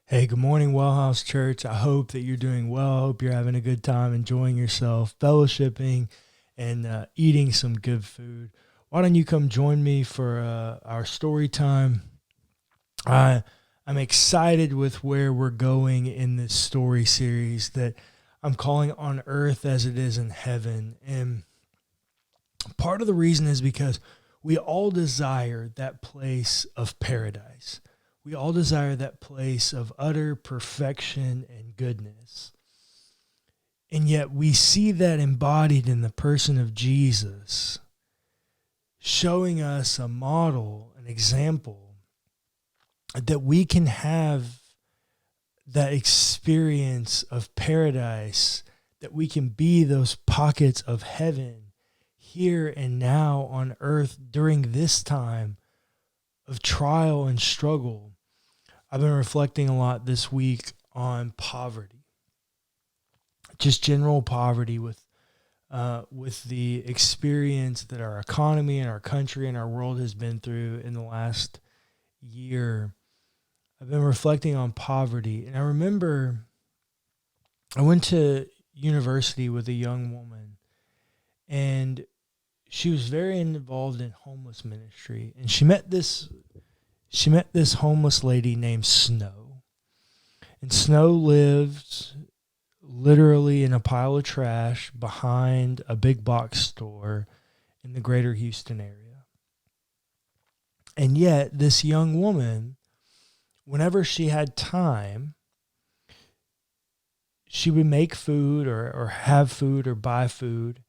Hey, good morning, WellHouse Church. I hope that you're doing well. I hope you're having a good time, enjoying yourself, fellowshipping, and eating some good food. Why don't you come join me for our story time? I'm excited with where we're going in this story series that I'm calling On Earth as It Is in Heaven. And part of the reason is because we all desire that place of paradise. We all desire that place of utter perfection and goodness. And yet we see that embodied in the person of Jesus, showing us a model, an example, that we can have that experience of paradise, that we can be those pockets of heaven here and now on earth during this time of trial and struggle. I've been reflecting a lot this week on poverty, just general poverty with the experience that our economy and our country and our world has been through in the last year. I've been reflecting on poverty, and I remember I went to university with a young woman, and she was very involved in homeless ministry, and she met this homeless lady named Snow. And Snow lived literally in a pile of trash behind a big box store in the greater Houston area. And yet, this young woman, whenever she had time, she would make food or have food or buy food,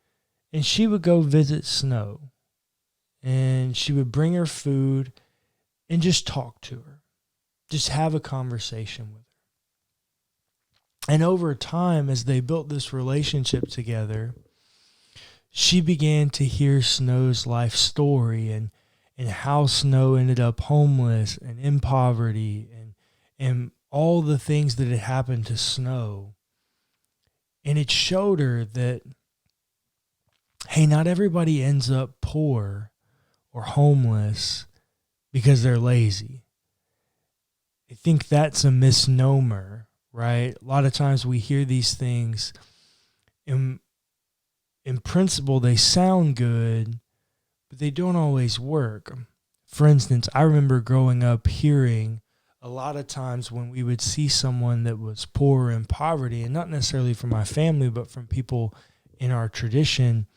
and she would go visit Snow. And she would bring her food and just talk to her, just have a conversation with her. And over time, as they built this relationship together, she began to hear Snow's life story and how Snow ended up homeless and in poverty and all the things that had happened to Snow. And it showed her that, hey, not everybody ends up poor or homeless because they're lazy. I think that's a misnomer, right? A lot of times we hear these things. In principle, they sound good, but they don't always work. For instance, I remember growing up hearing a lot of times when we would see someone that was poor or in poverty, and not necessarily from my family, but from people in our tradition,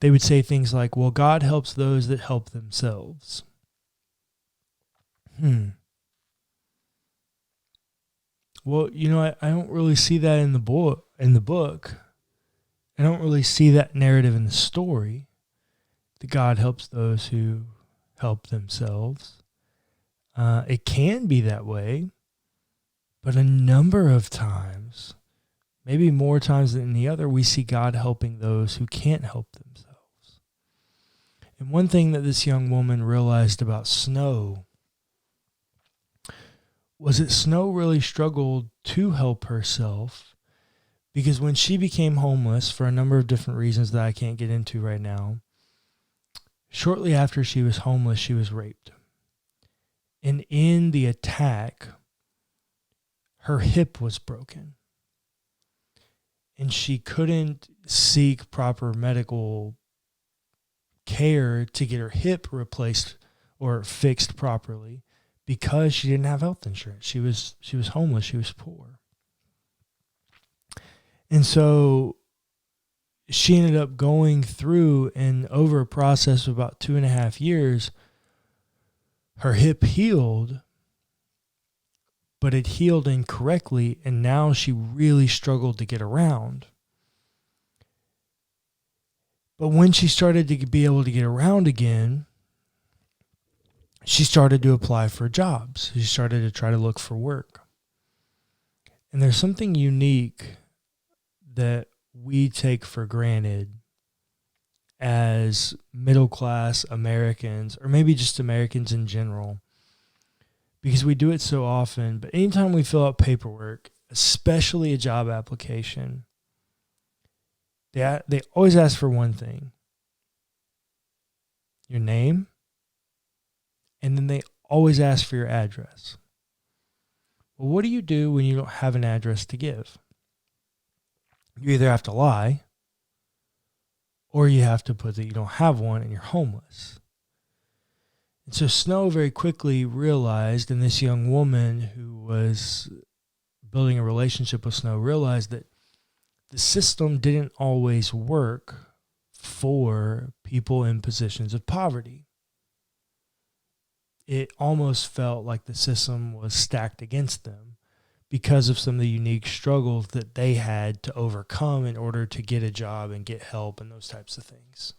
they would say things like, well, God helps those that help themselves. Well, I don't really see that in the book. I don't really see that narrative in the story that God helps those who help themselves. It can be that way, but a number of times, maybe more times than the other, we see God helping those who can't help themselves. And one thing that this young woman realized about Snow was that Snow really struggled to help herself, because when she became homeless for a number of different reasons that I can't get into right now, shortly after she was homeless, she was raped. And in the attack, her hip was broken. And she couldn't seek proper medical care to get her hip replaced or fixed properly because she didn't have health insurance. She was homeless. She was poor. And so she ended up going through, and over a process of about 2.5 years, her hip healed, but it healed incorrectly, and now she really struggled to get around. But when she started to be able to get around again, she started to apply for jobs. She started to try to look for work. And there's something unique that we take for granted as middle-class Americans, or maybe just Americans in general, because we do it so often. But anytime we fill out paperwork, especially a job application, they always ask for one thing: your name, and then they always ask for your address. Well, what do you do when you don't have an address to give? You either have to lie, or you have to put that you don't have one and you're homeless. And so Snow very quickly realized, and this young woman who was building a relationship with Snow realized that the system didn't always work for people in positions of poverty. It almost felt like the system was stacked against them because of some of the unique struggles that they had to overcome in order to get a job and get help and those types of things.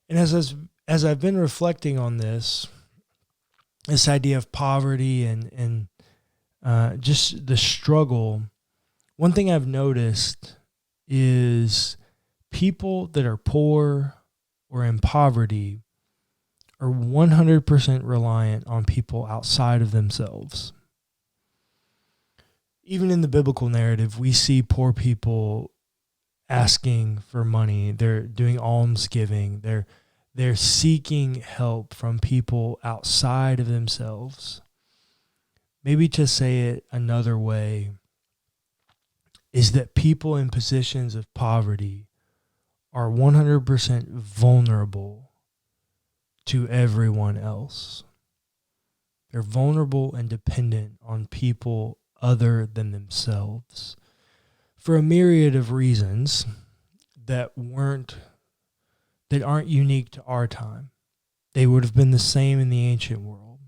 And as I've been reflecting on this idea of poverty and just the struggle, one thing I've noticed is people that are poor or in poverty are 100% reliant on people outside of themselves. Even in the biblical narrative, we see poor people asking for money. They're doing almsgiving. They're seeking help from people outside of themselves. Maybe to say it another way is that people in positions of poverty are 100% vulnerable to everyone else. They're vulnerable and dependent on people other than themselves for a myriad of reasons that aren't unique to our time. They would have been the same in the ancient world,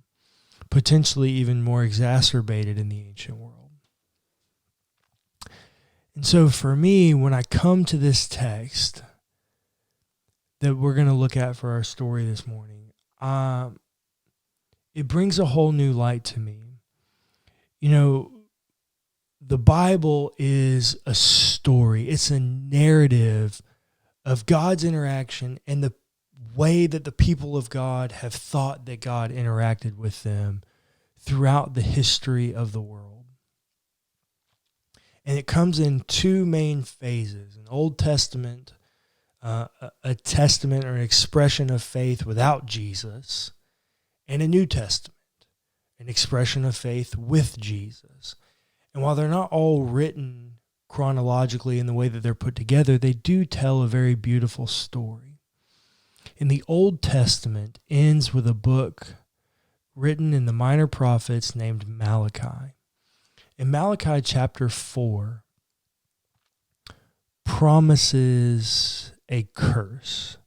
potentially even more exacerbated in the ancient world. And so for me, when I come to this text that we're going to look at for our story this morning, it brings a whole new light to me. You know, the Bible is a story. It's a narrative of God's interaction and the way that the people of God have thought that God interacted with them throughout the history of the world. And it comes in two main phases: an Old Testament, a testament or an expression of faith without Jesus, and a New Testament, an expression of faith with Jesus. And while they're not all written chronologically in the way that they're put together, they do tell a very beautiful story. In the Old Testament ends with a book written in the minor prophets named Malachi. In Malachi chapter 4 promises a curse.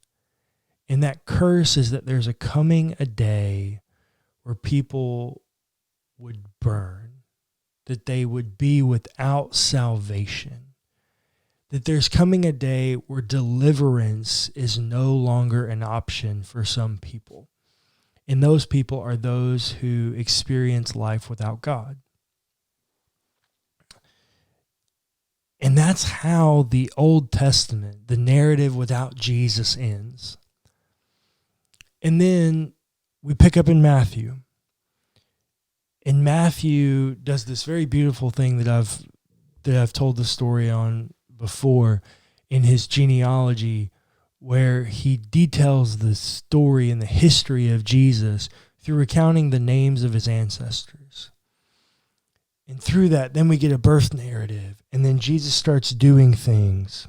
And that curse is that there's coming a day where people would burn, that they would be without salvation, that there's coming a day where deliverance is no longer an option for some people. And those people are those who experience life without God. And that's how the Old Testament, the narrative without Jesus, ends. And then we pick up in Matthew. And Matthew does this very beautiful thing that I've told the story on before in his genealogy, where he details the story and the history of Jesus through recounting the names of his ancestors. And through that, then we get a birth narrative, and then Jesus starts doing things.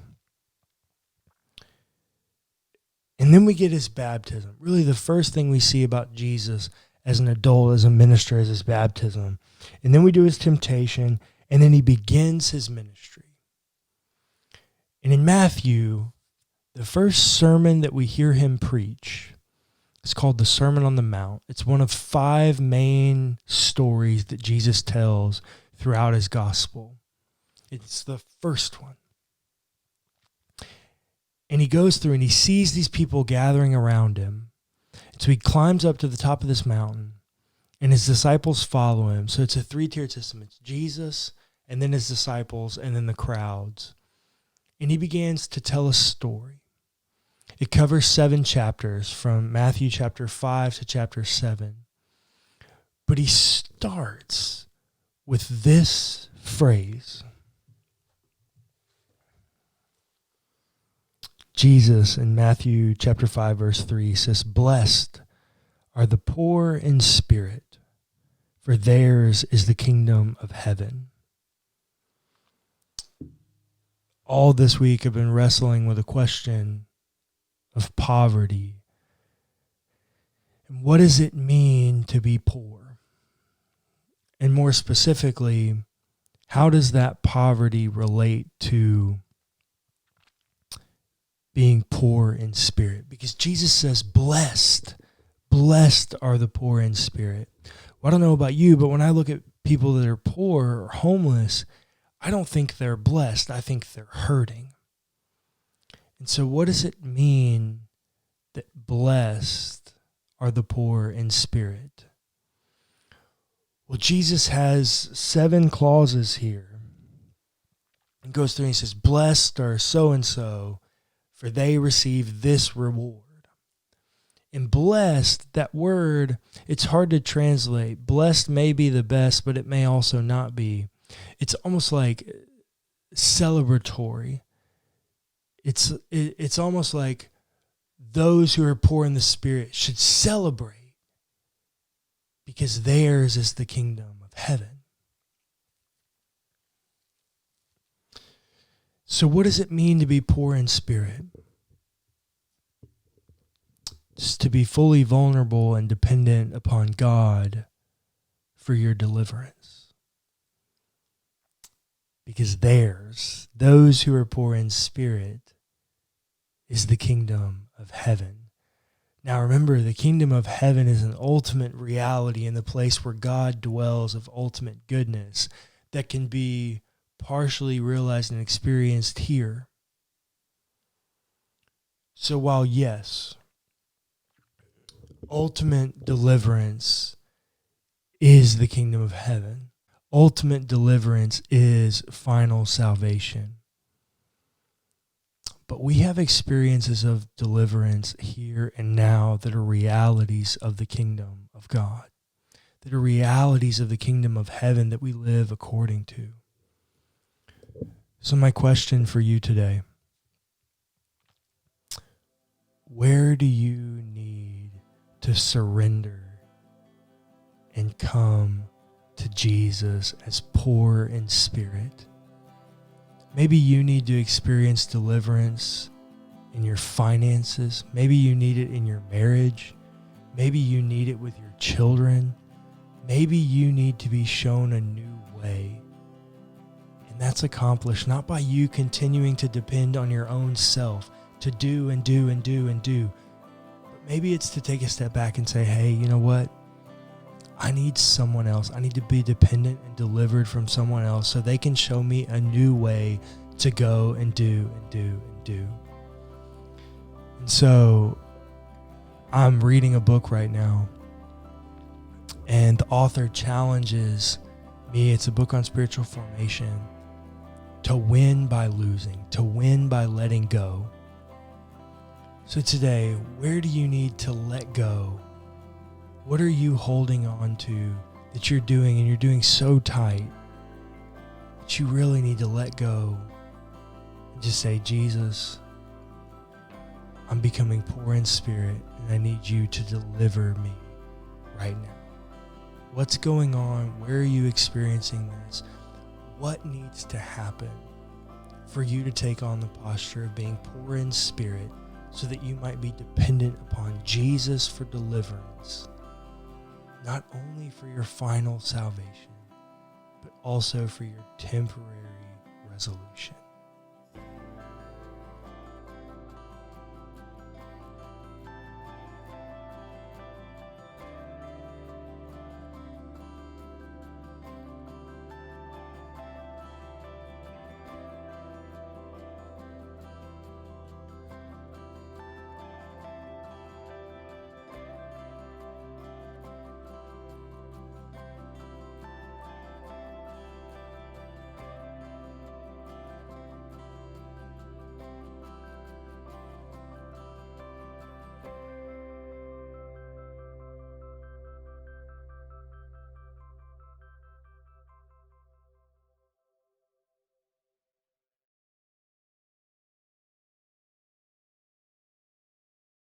And then we get his baptism. Really, the first thing we see about Jesus as an adult, as a minister, is his baptism. And then we do his temptation, and then he begins his ministry. And in Matthew, the first sermon that we hear him preach is called the Sermon on the Mount. It's one of 5 main stories that Jesus tells throughout his gospel. It's the first one. And he goes through and he sees these people gathering around him. So he climbs up to the top of this mountain, and his disciples follow him. So it's a 3-tiered system. It's Jesus, and then his disciples, and then the crowds. And he begins to tell a story. It covers 7 chapters, from Matthew chapter 5 to chapter 7. But he starts with this phrase. Jesus in Matthew chapter 5 verse 3 says, "Blessed are the poor in spirit, for theirs is the kingdom of heaven. All this week I've been wrestling with a question of poverty. And what does it mean to be poor? And more specifically, how does that poverty relate to being poor in spirit? Because Jesus says, blessed are the poor in spirit. Well, I don't know about you, but when I look at people that are poor or homeless, I don't think they're blessed. I think they're hurting. And so what does it mean that blessed are the poor in spirit? Well, Jesus has 7 clauses here. He goes through and he says, blessed are so-and-so, for they receive this reward. And blessed, that word, it's hard to translate. Blessed may be the best, but it may also not be. It's almost like celebratory. It's almost like those who are poor in the spirit should celebrate because theirs is the kingdom of heaven. So what does it mean to be poor in spirit? It's to be fully vulnerable and dependent upon God for your deliverance. Because those who are poor in spirit, is the kingdom of heaven. Now remember, the kingdom of heaven is an ultimate reality in the place where God dwells of ultimate goodness that can be partially realized and experienced here. So while yes, ultimate deliverance is the kingdom of heaven, ultimate deliverance is final salvation. But we have experiences of deliverance here and now that are realities of the kingdom of God, that are realities of the kingdom of heaven that we live according to. So my question for you today, where do you need to surrender and come to Jesus as poor in spirit? Maybe you need to experience deliverance in your finances. Maybe you need it in your marriage. Maybe you need it with your children. Maybe you need to be shown a new way. And that's accomplished not by you continuing to depend on your own self to do and do and do and do. But maybe it's to take a step back and say, hey, you know what? I need someone else. I need to be dependent and delivered from someone else so they can show me a new way to go and do and do and do. And so I'm reading a book right now, and the author challenges me. It's a book on spiritual formation, to win by losing, to win by letting go. So today, where do you need to let go? What are you holding on to that you're doing and you're doing so tight that you really need to let go and just say, Jesus, I'm becoming poor in spirit and I need you to deliver me right now. What's going on? Where are you experiencing this? What needs to happen for you to take on the posture of being poor in spirit so that you might be dependent upon Jesus for deliverance? Not only for your final salvation, but also for your temporary resolution.